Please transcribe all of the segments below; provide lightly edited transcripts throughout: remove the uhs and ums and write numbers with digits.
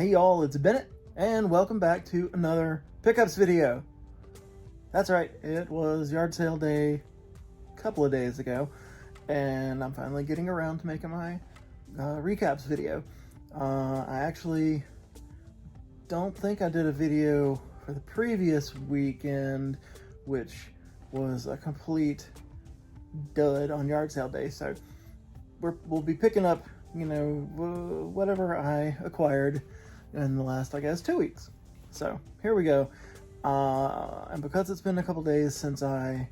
Hey y'all, it's Bennett, and welcome back to another pickups video. That's right, it was yard sale day a couple of days ago, and I'm finally getting around to making my recaps video. I actually don't think I did a video for the previous weekend, which was a complete dud on yard sale day, so we'll be picking up, you know, whatever I acquired in the last, I guess, 2 weeks. So here we go. And because it's been a couple days since I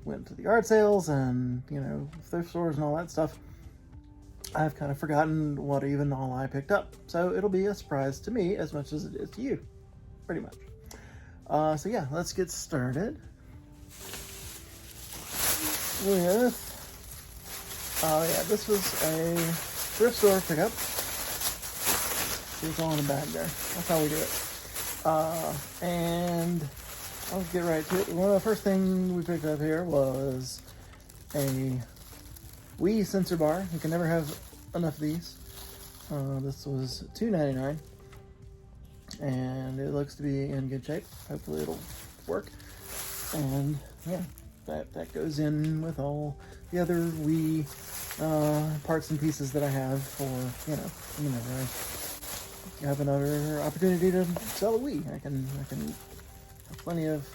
went to the yard sales and, you know, thrift stores and all that stuff, I've kind of forgotten what even all I picked up. So it'll be a surprise to me as much as it is to you, pretty much. So yeah, let's get started with, this was a thrift store pickup. It's all in a bag there. That's how we do it. And I'll get right to it. One of the first things we picked up here was a Wii sensor bar. You can never have enough of these. This was $2.99, and it looks to be in good shape. Hopefully it'll work. And yeah, that goes in with all the other Wii parts and pieces that I have for, you know, whenever I have another opportunity to sell a Wii. I can have plenty of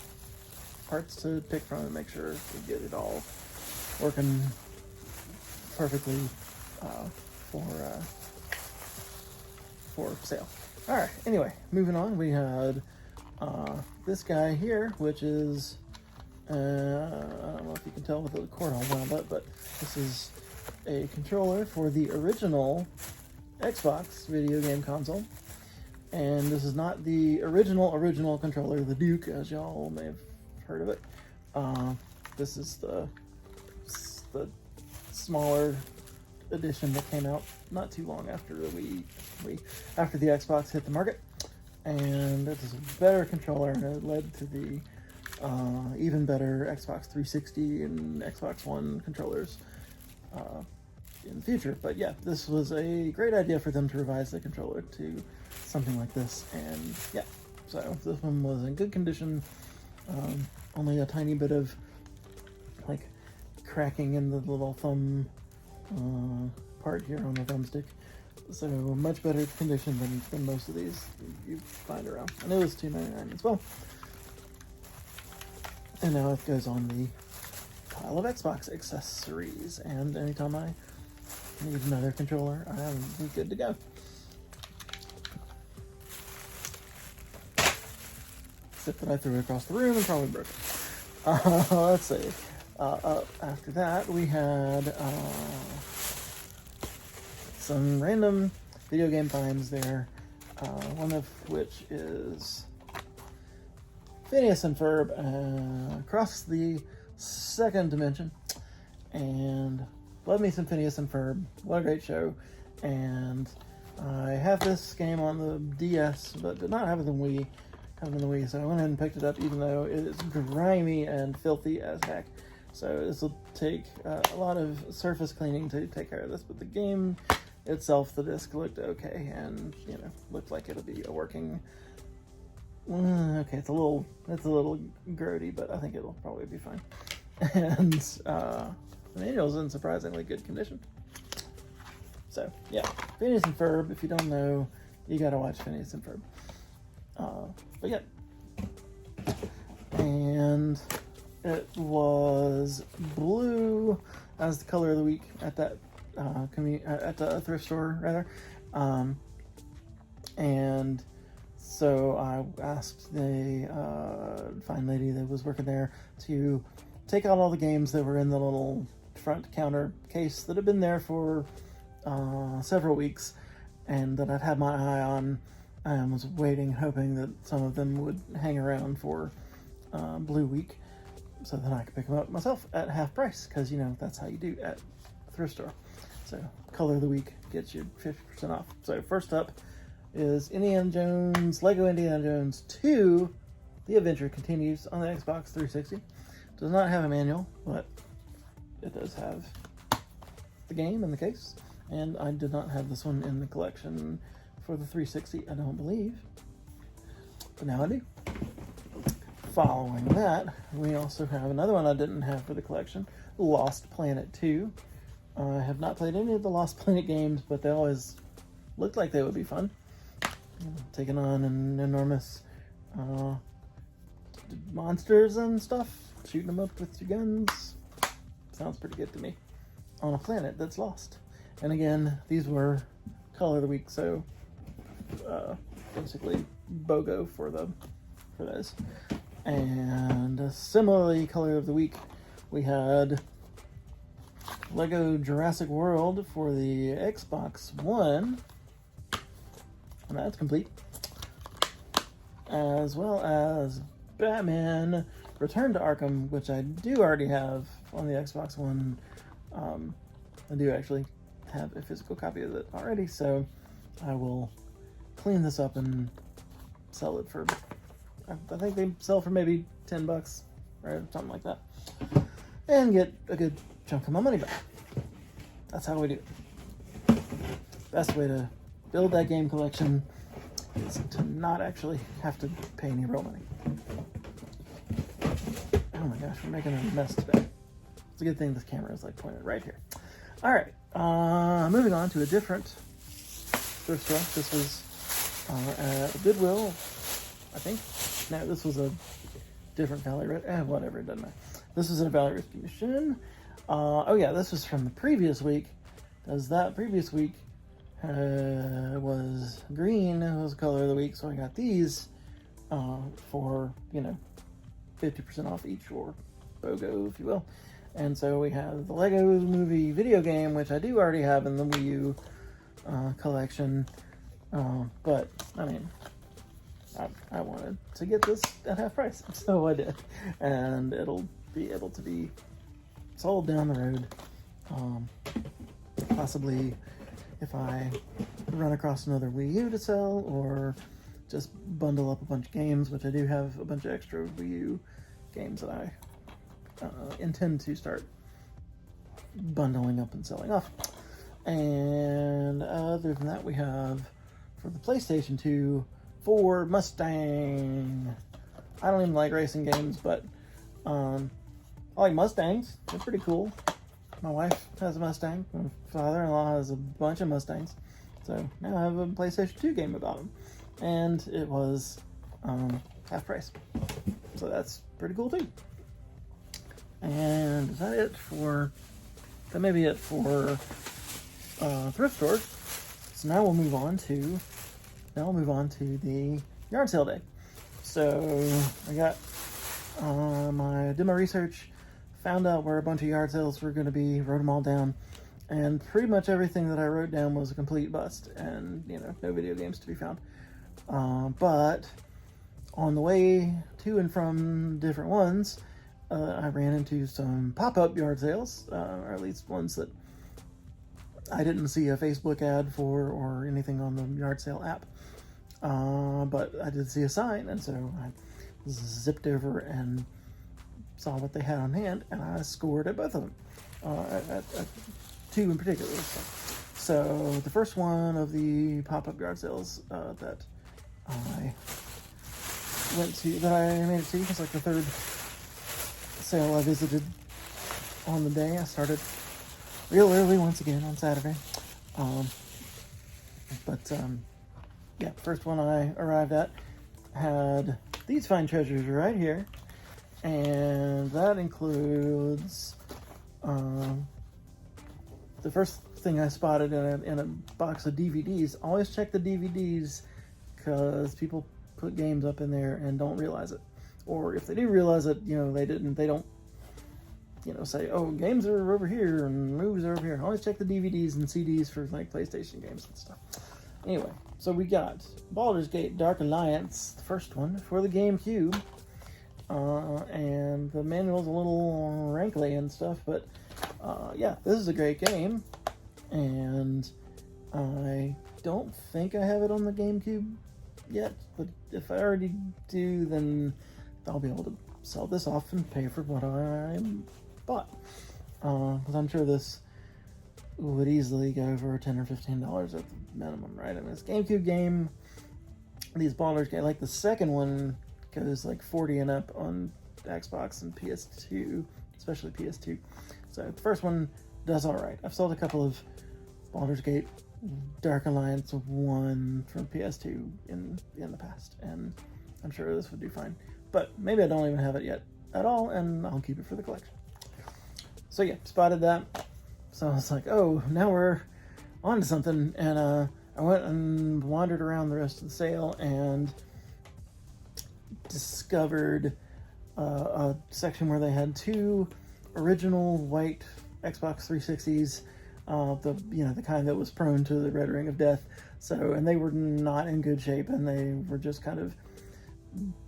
parts to pick from and make sure we get it all working perfectly for sale. All right. Anyway, moving on. We had this guy here, which is I don't know if you can tell with the cord all wound up, but this is a controller for the original Xbox video game console, and this is not the original controller, the Duke, as y'all may have heard of it. This is the smaller edition that came out not too long after after the Xbox hit the market, and it is a better controller, and it led to the even better Xbox 360 and Xbox One controllers in the future. But yeah, this was a great idea for them to revise the controller to something like this, and yeah, so this one was in good condition. Only a tiny bit of like cracking in the little thumb part here on the thumbstick, so much better condition than most of these you find around, and it was $2.99 as well. And now it goes on the pile of Xbox accessories, and anytime I need another controller, I'm good to go. Except that I threw it across the room and probably broke it. Let's see. After that, we had some random video game finds there, one of which is Phineas and Ferb Across the Second Dimension. And love me some Phineas and Ferb. What a great show. And I have this game on the DS, but did not have it in the Wii, so I went ahead and picked it up, even though it is grimy and filthy as heck. So this will take a lot of surface cleaning to take care of this, but the game itself, the disc looked okay, and, you know, looked like it'll be a working. Okay, it's a little grody, but I think it'll probably be fine. And the manual's in surprisingly good condition. So yeah, Phineas and Ferb. If you don't know, you gotta watch Phineas and Ferb. But yeah, and it was blue as the color of the week at that at the thrift store rather, and so I asked the fine lady that was working there to take out all the games that were in the little front counter case that had been there for several weeks, and that I'd had my eye on, and was waiting, hoping that some of them would hang around for Blue Week, so that I could pick them up myself at half price, because, you know, that's how you do at a thrift store. So color of the week gets you 50% off. So first up is Lego Indiana Jones 2, The Adventure Continues, on the Xbox 360. Does not have a manual, but it does have the game in the case, And I did not have this one in the collection for the 360, I don't believe. But now I do. Following that, we also have another one I didn't have for the collection, Lost Planet 2. I have not played any of the Lost Planet games, but they always looked like they would be fun. Taking on an enormous monsters and stuff, shooting them up with your guns. Sounds pretty good to me. On a planet that's lost. And again, these were color of the week, so basically BOGO for those. And similarly, color of the week, we had Lego Jurassic World for the Xbox One, and that's complete, as well as Batman Return to Arkham, which I do already have on the Xbox One. I do actually have a physical copy of it already, so I will clean this up and sell it for, I think they sell for maybe $10, right, something like that, and get a good chunk of my money back. That's how we do it. Best way to build that game collection is to not actually have to pay any real money. Oh my gosh, we're making a mess today. It's a good thing this camera is like pointed right here. All right, moving on to a different thrift store. This was at Goodwill, I think. No, this was a different Valley Rescue. Whatever, it doesn't matter. This was a Valley Rescue mission. Oh yeah, this was from the previous week. Because that previous week was green. It was the color of the week, so I got these for, 50% off each, or BOGO, if you will. And so we have the Lego Movie video game, which I do already have in the Wii U collection. But, I mean, I wanted to get this at half price, so I did. And it'll be able to be sold down the road. Possibly if I run across another Wii U to sell, or just bundle up a bunch of games, which I do have a bunch of extra Wii U games that I intend to start bundling up and selling off. And other than that, we have for the PlayStation 2 Ford Mustang. I don't even like racing games, but I like Mustangs. They're pretty cool. My wife has a Mustang. My father-in-law has a bunch of Mustangs. So now I have a PlayStation 2 game about them. And it was half price. So that's pretty cool too. And is that it for... That may be it for thrift stores. So now we'll move on to the yard sale day. So I got did my research, found out where a bunch of yard sales were going to be, wrote them all down, and pretty much everything that I wrote down was a complete bust, and no video games to be found. But on the way to and from different ones, I ran into some pop-up yard sales, or at least ones that I didn't see a Facebook ad for or anything on the yard sale app. But I did see a sign, and so I zipped over and saw what they had on hand, and I scored at both of them, at two in particular. So the first one of the pop-up yard sales that I made it to, was like the third sale I visited on the day. I started real early once again on Saturday. Yeah, first one I arrived at had these fine treasures right here, and that includes the first thing I spotted in a box of DVDs. Always check the DVDs, because people put games up in there and don't realize it, or if they do realize it, they don't say, oh, games are over here and movies are over here. Always check the DVDs and CDs for like PlayStation games and stuff. Anyway, so we got Baldur's Gate Dark Alliance, the first one, for the GameCube. And the manual's a little wrinkly and stuff, but yeah, this is a great game. And I don't think I have it on the GameCube yet, but if I already do, then I'll be able to sell this off and pay for what I bought. Because I'm sure this would easily go for $10 or $15 at the minimum, right? I mean, it's GameCube game. These Baldur's Gate, like the second one, goes like 40 and up on Xbox and PS2, especially PS2. So the first one does all right. I've sold a couple of Baldur's Gate Dark Alliance 1 from PS2 in the past, and I'm sure this would do fine. But maybe I don't even have it yet at all, and I'll keep it for the collection. So yeah, spotted that. So I was like, oh, now we're on to something. And I went and wandered around the rest of the sale and discovered a section where they had two original white Xbox 360s, the kind that was prone to the red ring of death. So, and they were not in good shape, and they were just kind of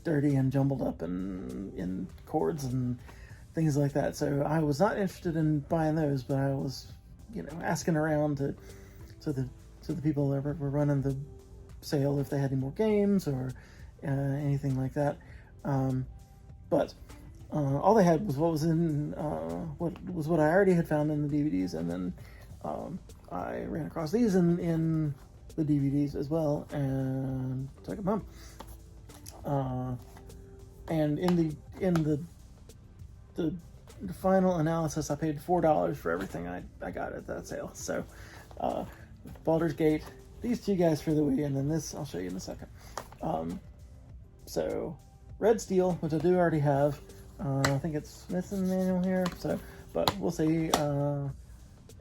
dirty and jumbled up and in cords and things like that. So I was not interested in buying those, but I was, asking around to the people that were running the sale if they had any more games or anything like that. But all they had was what was in what I already had found in the DVDs, and then I ran across these in the DVDs as well and took them home. And in the final analysis, I paid $4 for everything I got at that sale. So Baldur's Gate, these two guys for the Wii, and then this I'll show you in a second. So Red Steel, which I do already have. I think it's missing the manual here, but we'll see.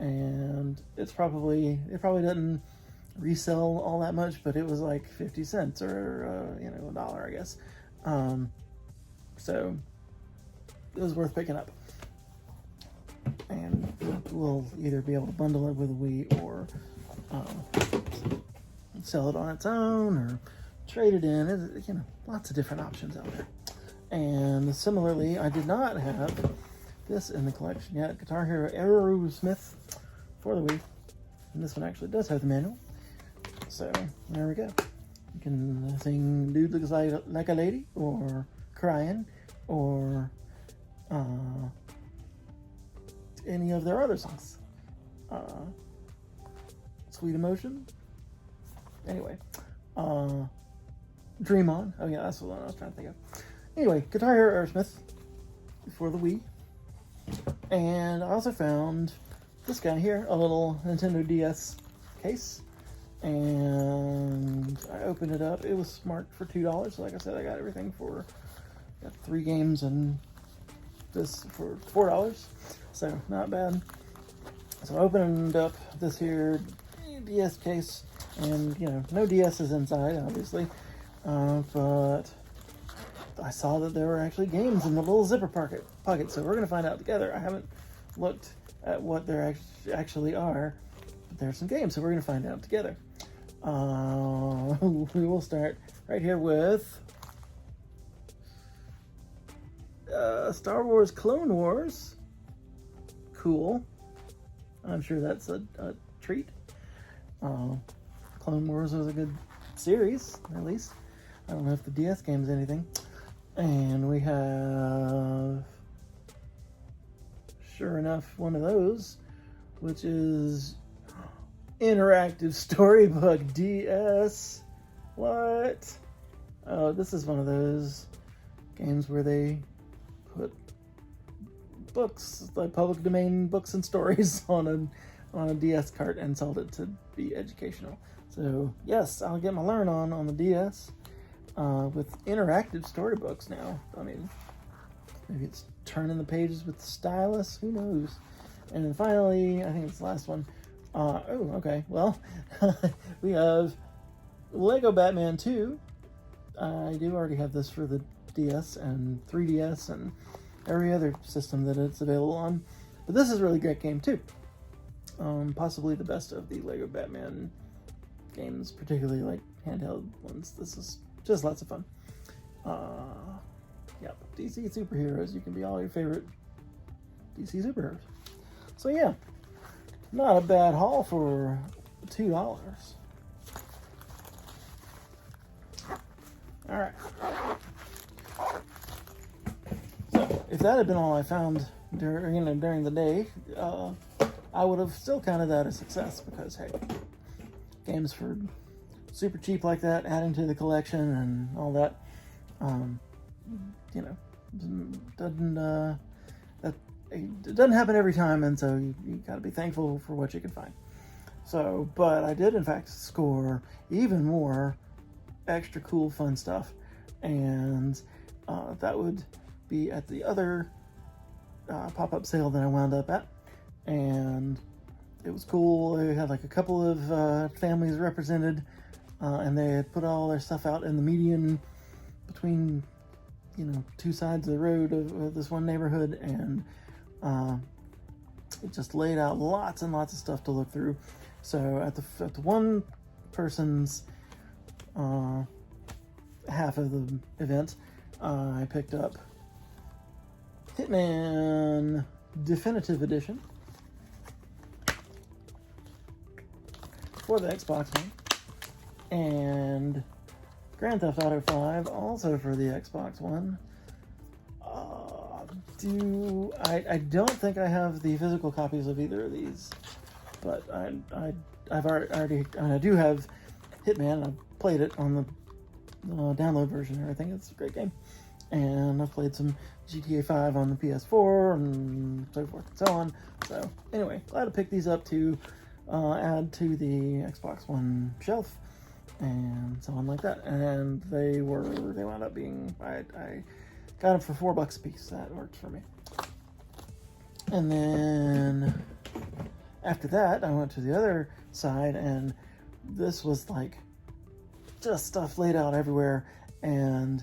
And it probably doesn't resell all that much, but it was like 50 cents or $1, I guess. So it was worth picking up. And we'll either be able to bundle it with a Wii or sell it on its own or trade it in. Lots of different options out there. And similarly, I did not have this in the collection yet. Guitar Hero Aerosmith for the Wii. And this one actually does have the manual. So there we go. You can sing Dude Looks Like a Lady, or Crying, or any of their other songs. Sweet Emotion. Anyway. Dream On. Oh yeah, that's the one I was trying to think of. Anyway, Guitar Hero Aerosmith for the Wii. And I also found this guy here, a little Nintendo DS case. And I opened it up. It was marked for $2. So like I said, I got everything got 3 games and this for $4. So not bad. So I opened up this here DS case, and no DS is inside, obviously. But I saw that there were actually games in the little zipper pocket, so we're going to find out together. I haven't looked at what there actually are, but there's some games, so we're going to find out together. We will start right here with Star Wars Clone Wars. Cool. I'm sure that's a treat. Clone Wars was a good series, at least. I don't know if the DS game is anything. And we have, sure enough, one of those, which is Interactive Storybook DS. What? Oh, this is one of those games where they put books, like public domain books and stories on a DS cart and sold it to be educational. So yes, I'll get my learn on the DS with interactive storybooks now. I mean, maybe it's turning the pages with the stylus, who knows. And then finally, I think it's the last one. Okay, well, we have Lego Batman 2. I do already have this for the DS and 3DS and every other system that it's available on. But this is a really great game too. Possibly the best of the Lego Batman games, particularly like handheld ones. This is just lots of fun. Yep, DC superheroes. You can be all your favorite DC superheroes. So yeah, not a bad haul for $2. All right. So if that had been all I found during the day, I would have still counted that a success because, hey, games for super cheap like that, adding to the collection and all that, you know, it doesn't happen every time, and so you got to be thankful for what you can find. So, but I did in fact score even more extra cool fun stuff, and that would be at the other pop-up sale that I wound up at, and it was cool. They had like a couple of families represented, and they had put all their stuff out in the median between, you know, two sides of the road of this one neighborhood, and it just laid out lots and lots of stuff to look through. So at the one person's half of the event, I picked up Hitman Definitive Edition for the Xbox One, and Grand Theft Auto 5 also for the Xbox One. I don't think I have the physical copies of either of these, but I've already I do have Hitman. I've played it on the download version and everything. It's a great game, and I've played some GTA 5 on the PS4 and so forth and so on. So anyway, glad to pick these up to add to the Xbox One shelf and so on like that. And they wound up being, I got them for $4 a piece. That worked for me. And then after that, I went to the other side, and this was like just stuff laid out everywhere. And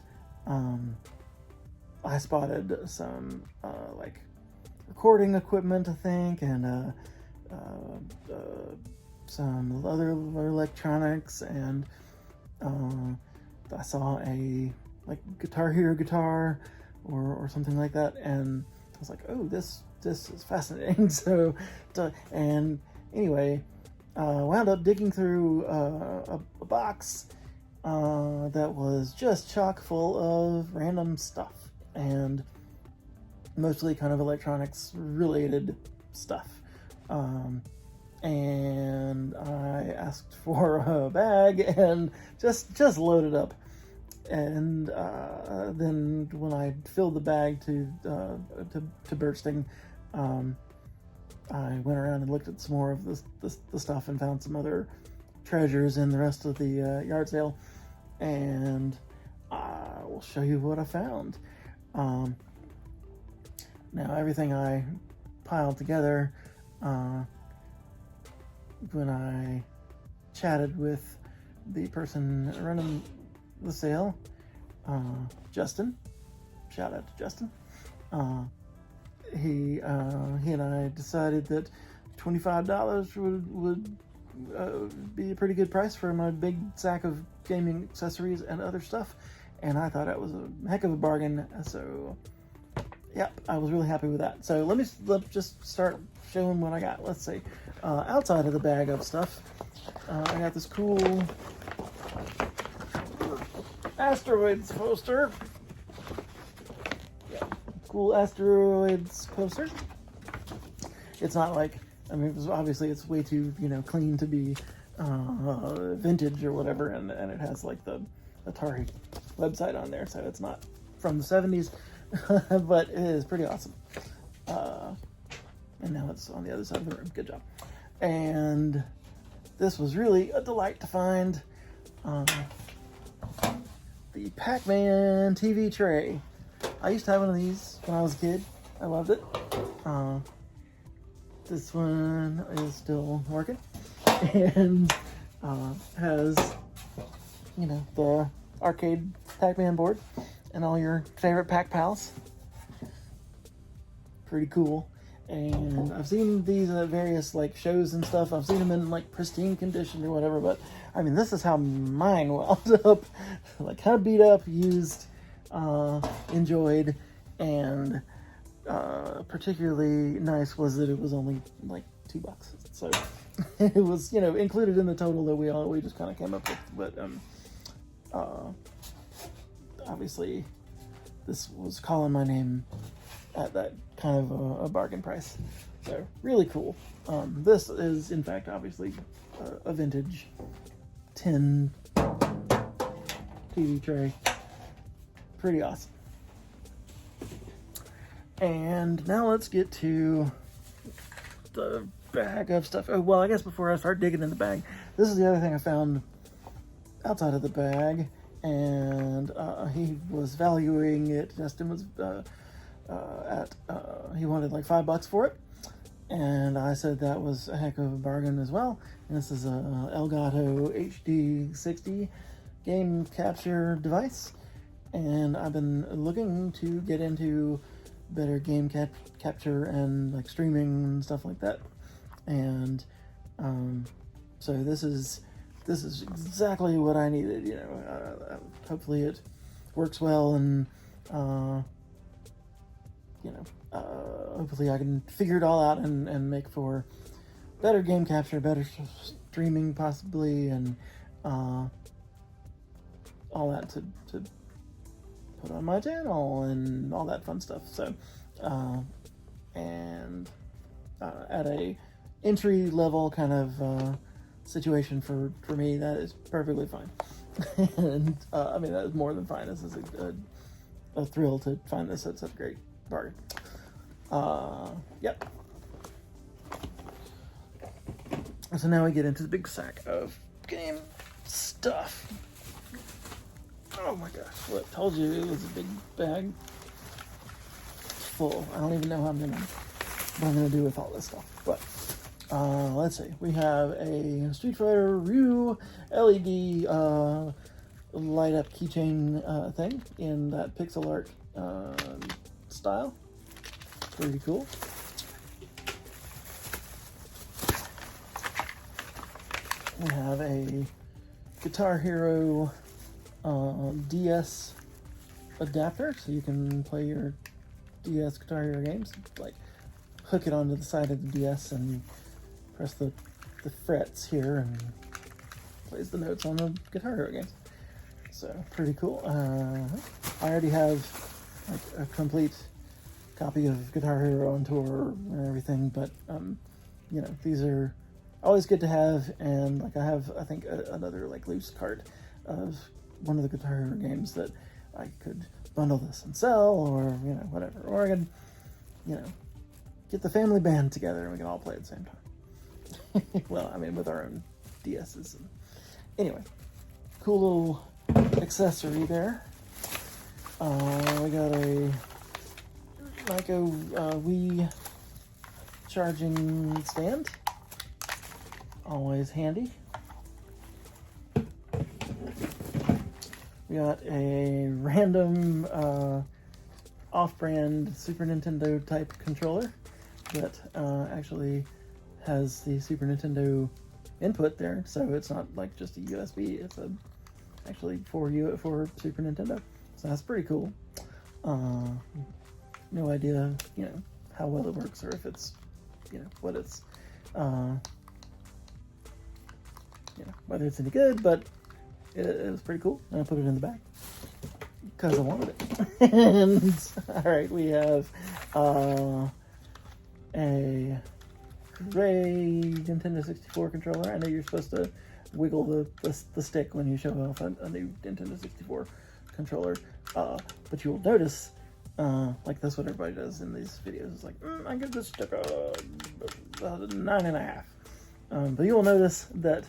I spotted some like recording equipment, I think, and some other electronics, and I saw a like Guitar Hero guitar or something like that, and I was like, oh, this is fascinating. So and anyway, wound up digging through a box that was just chock full of random stuff, and mostly kind of electronics related stuff. And I asked for a bag and just loaded up. And then when I filled the bag to bursting, I went around and looked at some more of the stuff and found some other treasures in the rest of the yard sale. And I will show you what I found. Now, everything I piled together, when I chatted with the person running the sale, Justin, shout out to Justin, he and I decided that $25 would be a pretty good price for my big sack of gaming accessories and other stuff, and I thought that was a heck of a bargain. So yep, I was really happy with that. So let's just start showing what I got. Let's see. Outside of the bag of stuff, I got this cool Asteroids poster. Yeah, cool Asteroids poster. It's not like, I mean, obviously it's way too, clean to be vintage or whatever, and it has like the Atari website on there, so it's not from the 70s, but it is pretty awesome. And now it's on the other side of the room. Good job. And this was really a delight to find. The Pac-Man TV tray. I used to have one of these when I was a kid. I loved it. This one is still working, and has, the arcade Pac-Man board and all your favorite Pac Pals. Pretty cool. And I've seen these at various shows and stuff. I've seen them in pristine condition or whatever, but I mean, this is how mine wound up. Kind of beat up, used, enjoyed, and particularly nice was that it was only $2. So it was, included in the total that we just kind of came up with. But obviously this was calling my name at that kind of a bargain price. So really cool. This is in fact obviously a vintage tin TV tray. Pretty awesome. And now let's get to the bag of stuff. Oh, well, I guess before I start digging in the bag, this is the other thing I found outside of the bag, and he was valuing it. Justin was he wanted like $5 for it, and I said that was a heck of a bargain as well. And this is a Elgato HD60 game capture device, and I've been looking to get into better game capture and like streaming and stuff like that. And so this is exactly what I needed. You know, hopefully it works well, and hopefully I can figure it all out and make for better game capture, better streaming possibly, and all that to put on my channel and all that fun stuff. So at a entry level kind of situation for me, that is perfectly fine. And I mean, that is more than fine. This is a thrill to find this at such a great bargain. Yep. So now we get into the big sack of game stuff. Oh my gosh, what, told you it was a big bag. It's full. I don't even know what I'm gonna do with all this stuff. But let's see. We have a Street Fighter Ryu LED light up keychain thing in that pixel art style. Pretty cool. We have a Guitar Hero DS adapter, so you can play your DS Guitar Hero games. Like, hook it onto the side of the DS and press the frets here, and plays the notes on the Guitar Hero games. So pretty cool. I already have like a complete copy of Guitar Hero on tour and everything, but you know, these are always good to have. And like, I have, I think, another like loose cart of one of the Guitar Hero games that I could bundle this and sell, or you know, whatever, or I could, you know, get the family band together and we can all play at the same time. Well, I mean, with our own DSs. And anyway, cool little accessory there. We got a Wii charging stand, always handy. We got a random off-brand Super Nintendo type controller that actually has the Super Nintendo input there, so it's not like just a USB. It's actually for Super Nintendo. So that's pretty cool. No idea, you know, how well it works, or if it's, you know, what it's, you know, whether it's any good, but it was pretty cool, and I put it in the bag because I wanted it. And all right, we have a gray Nintendo 64 controller. I know you're supposed to wiggle the stick when you show off a new Nintendo 64 controller, but you will notice, like that's what everybody does in these videos. It's like, I give this stick a 9.5. But you will notice that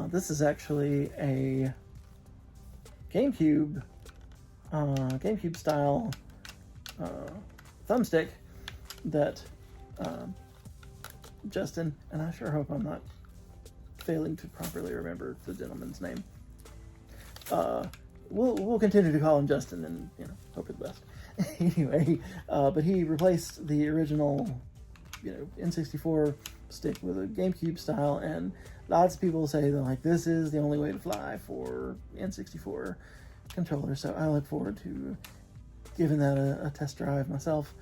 this is actually a GameCube style thumbstick that Justin, and I sure hope I'm not failing to properly remember the gentleman's name. We'll continue to call him Justin, and you know, hope for the best. Anyway, but he replaced the original, you know, N64 stick with a GameCube style, and lots of people say that like this is the only way to fly for N64 controller. So I look forward to giving that a test drive myself,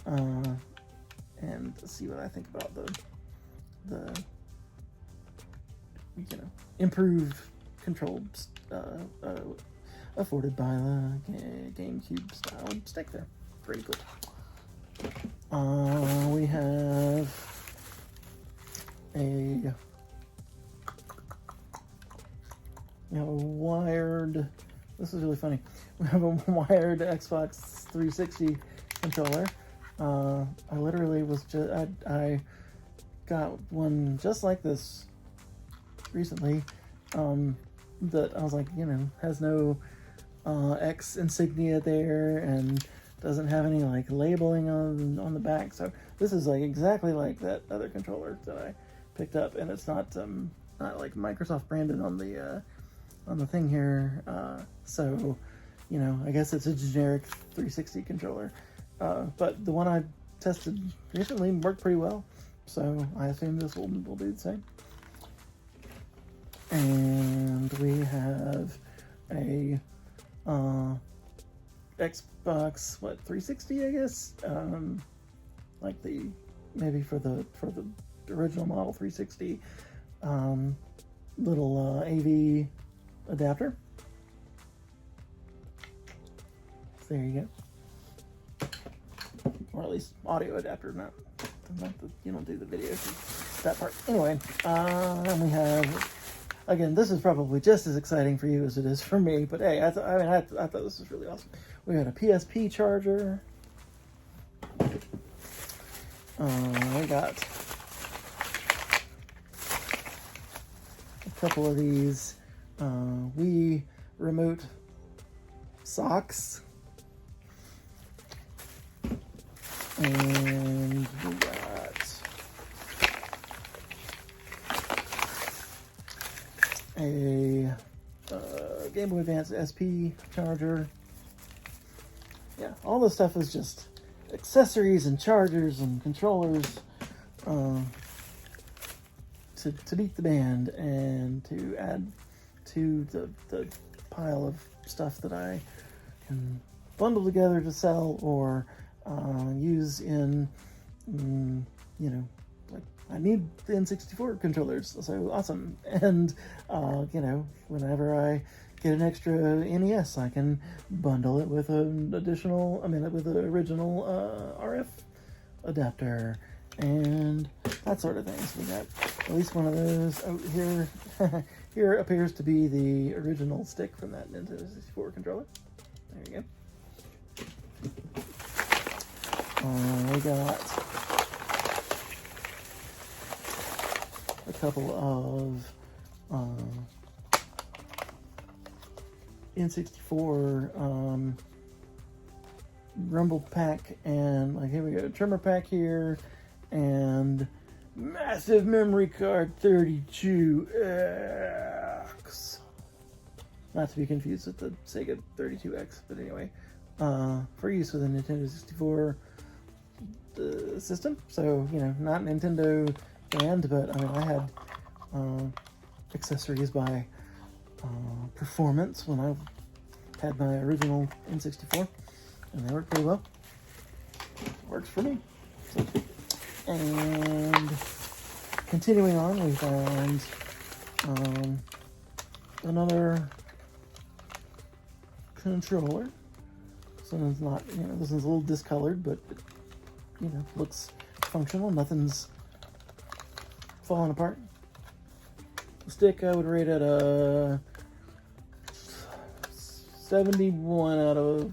and see what I think about the you know, improved controls afforded by the GameCube style stick there. Pretty cool. We have a wired, this is really funny, we have a wired Xbox 360 controller. I literally was just, I got one just like this recently, that I was like, has no X insignia there and doesn't have any like labeling on the back. So this is like exactly like that other controller that I picked up, and it's not like Microsoft branded on the thing here. So I guess it's a generic 360 controller. But the one I tested recently worked pretty well, so I assume this will do the same. And we have a Xbox 360, I guess, like maybe for the original model 360, little AV adapter. So there you go, or at least audio adapter, not you don't do the video, that part. Anyway, and we have, again, this is probably just as exciting for you as it is for me, but hey, I thought this was really awesome. We got a PSP charger. We got a couple of these Wii remote socks. And we got a Game Boy Advance SP charger. Yeah, all this stuff is just accessories and chargers and controllers to beat the band and to add to the pile of stuff that I can bundle together to sell or use in, like I need the N64 controllers, so awesome. And, whenever I get an extra NES, I can bundle it with with an original RF adapter and that sort of thing. So we got at least one of those. Oh, here, here appears to be the original stick from that Nintendo 64 controller. There you go. We got a couple of N64 Rumble pack, and like here we go, trimmer pack here, and massive memory card 32X. Not to be confused with the Sega 32X, but anyway, for use with a Nintendo 64 system. So, not Nintendo banned, but I had accessories by Performance when I had my original N64, and they work pretty well. Works for me. And continuing on, we found another controller. So it's not, this is a little discolored, but it, looks functional. Nothing's falling apart. The stick I would rate at a 71 out of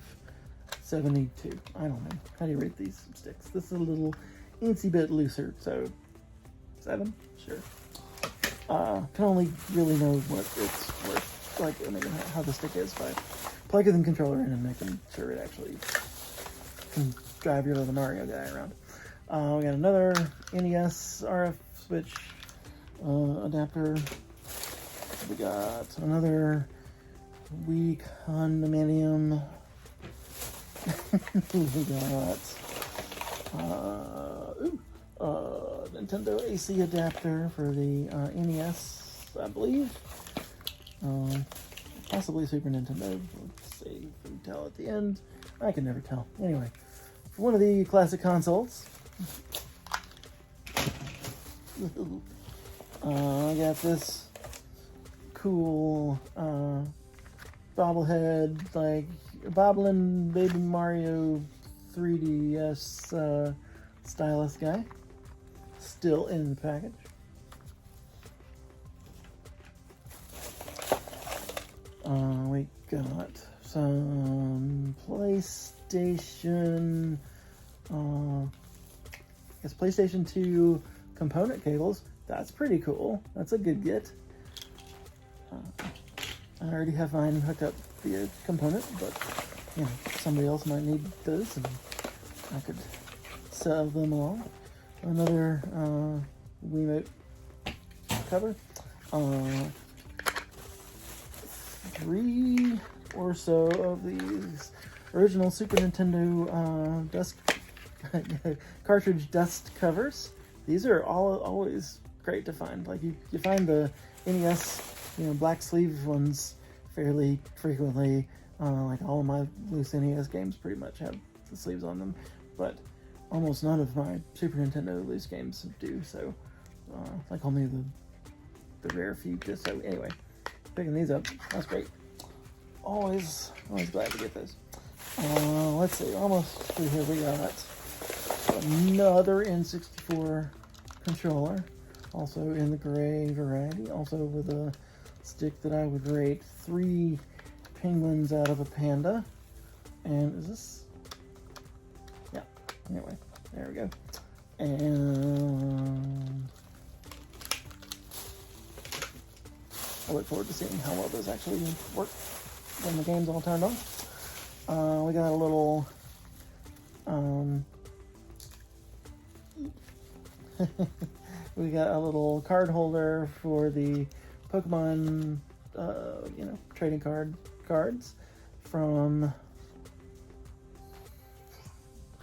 72. I don't know. How do you rate these sticks? This is a little incy bit looser, so 7? Sure. Can only really know what it's worth, like, how the stick is by plugging the controller in and making sure it actually can drive your little Mario guy around. We got another NES RF switch adapter. We got another Wii condominium. We got Nintendo AC adapter for the NES, I believe. Possibly Super Nintendo. Let's see if we can tell at the end. I can never tell. Anyway, for one of the classic consoles, I got this cool bobblehead, like bobbling Baby Mario 3DS stylus guy. Still in the package. We got some PlayStation, it's PlayStation 2 component cables. That's pretty cool. That's a good get. I already have mine hooked up via component, but you know, somebody else might need those, and I could sell them along. Another Wiimote cover. 3 or so of these original Super Nintendo dust cartridge dust covers. These are always great to find. Like you find the NES, black sleeve ones fairly frequently. Like all of my loose NES games pretty much have the sleeves on them, but almost none of my Super Nintendo loose games do. So, like only the rare few. Just so anyway, picking these up, that's great. Always glad to get those. Let's see, almost through here. We got another N64 controller, also in the gray variety, also with a stick that I would rate 3 penguins out of a panda. And is this? Yeah. Anyway, there we go. And I look forward to seeing how well those actually work when the game's all turned on. We got a little we got a little card holder for the Pokemon trading cards from,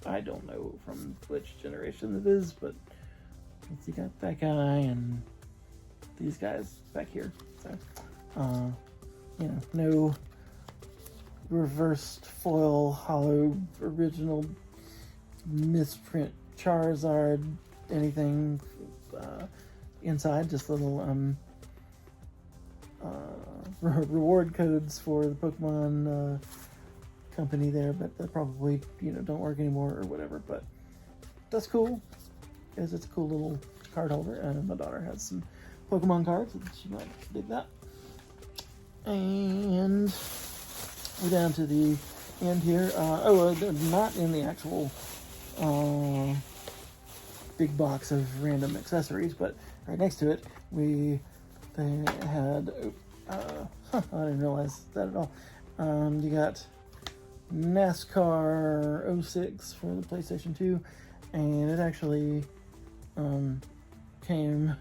I don't know from which generation it is, but you got that guy and these guys back here. So no reversed foil hollow original misprint Charizard anything inside, just little reward codes for the Pokemon company there, but that probably don't work anymore or whatever. But that's cool, because it's a cool little card holder, and my daughter has some Pokemon cards, and she might dig that. And we're down to the end here. Not in the actual big box of random accessories, but right next to it they had I didn't realize that at all. You got NASCAR 06 for the PlayStation 2, and it actually came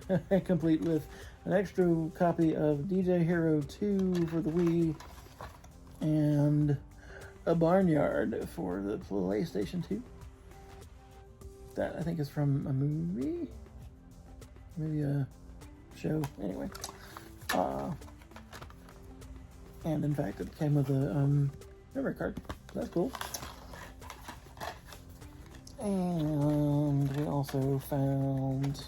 complete with an extra copy of DJ Hero 2 for the Wii and a Barnyard for the PlayStation 2. That I think is from a movie, maybe a show. Anyway, and in fact, it came with a memory card. That's cool. And we also found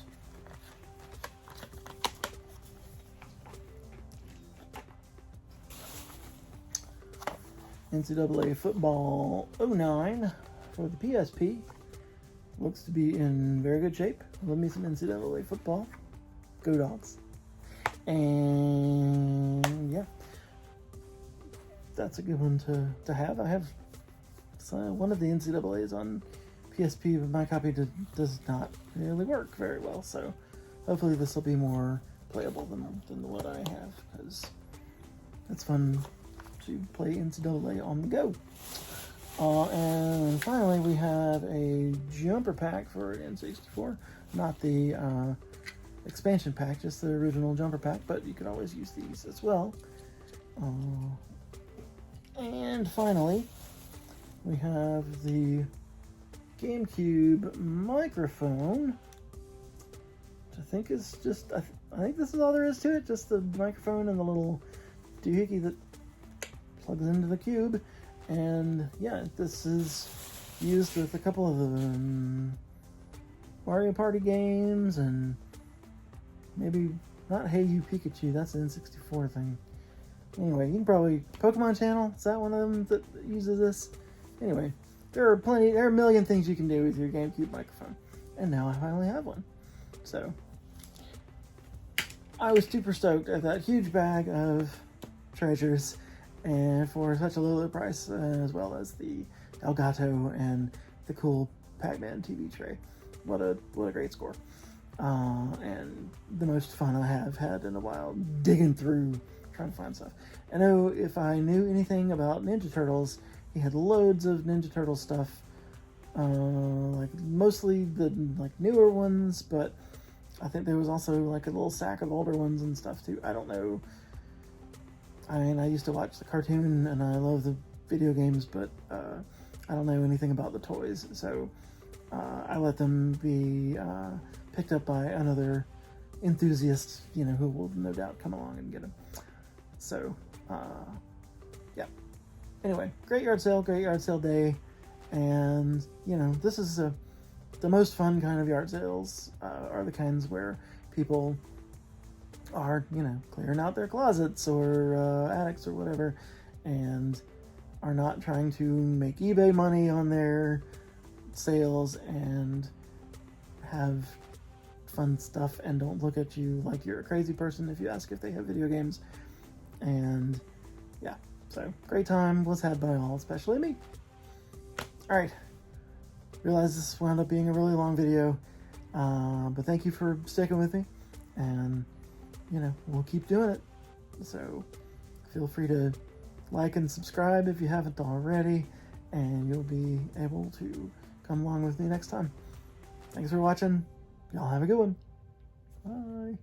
NCAA Football 09 for the PSP. Looks to be in very good shape. Love me some NCAA football. Go Dogs. And yeah, that's a good one to have. I have one of the NCAAs on PSP, but my copy does not really work very well. So hopefully this will be more playable than what I have, because it's fun to play NCAA on the go. And finally, we have a jumper pack for N64. Not the expansion pack, just the original jumper pack, but you could always use these as well. And finally, we have the GameCube microphone, which I think is just, I think this is all there is to it, just the microphone and the little doohickey that plugs into the cube. And yeah, this is used with a couple of Mario Party games, and maybe not Hey You Pikachu, that's an N64 thing. Anyway, you can probably, Pokemon Channel, is that one of them that uses this? Anyway, there are a million things you can do with your GameCube microphone. And now I finally have one. So I was super stoked at that huge bag of treasures, and for such a low price, as well as the Elgato and the cool Pac-Man TV tray. What a great score. And the most fun I have had in a while digging through trying to find stuff. I know if I knew anything about Ninja Turtles, he had loads of Ninja Turtle stuff, like mostly the like newer ones, but I think there was also like a little sack of older ones and stuff too. I don't know. I mean, I used to watch the cartoon and I love the video games, but I don't know anything about the toys, so I let them be picked up by another enthusiast, you know, who will no doubt come along and get them. So, yeah. Anyway, great yard sale day, and you know, this is the most fun kind of yard sales are the kinds where people are, you know, clearing out their closets or attics or whatever, and are not trying to make eBay money on their sales and have fun stuff and don't look at you like you're a crazy person if you ask if they have video games. And yeah, so great time was had by all, especially me. All right, realize this wound up being a really long video, but thank you for sticking with me, and you know, we'll keep doing it. So feel free to like and subscribe if you haven't already, and you'll be able to come along with me next time. Thanks for watching. Y'all have a good one. Bye.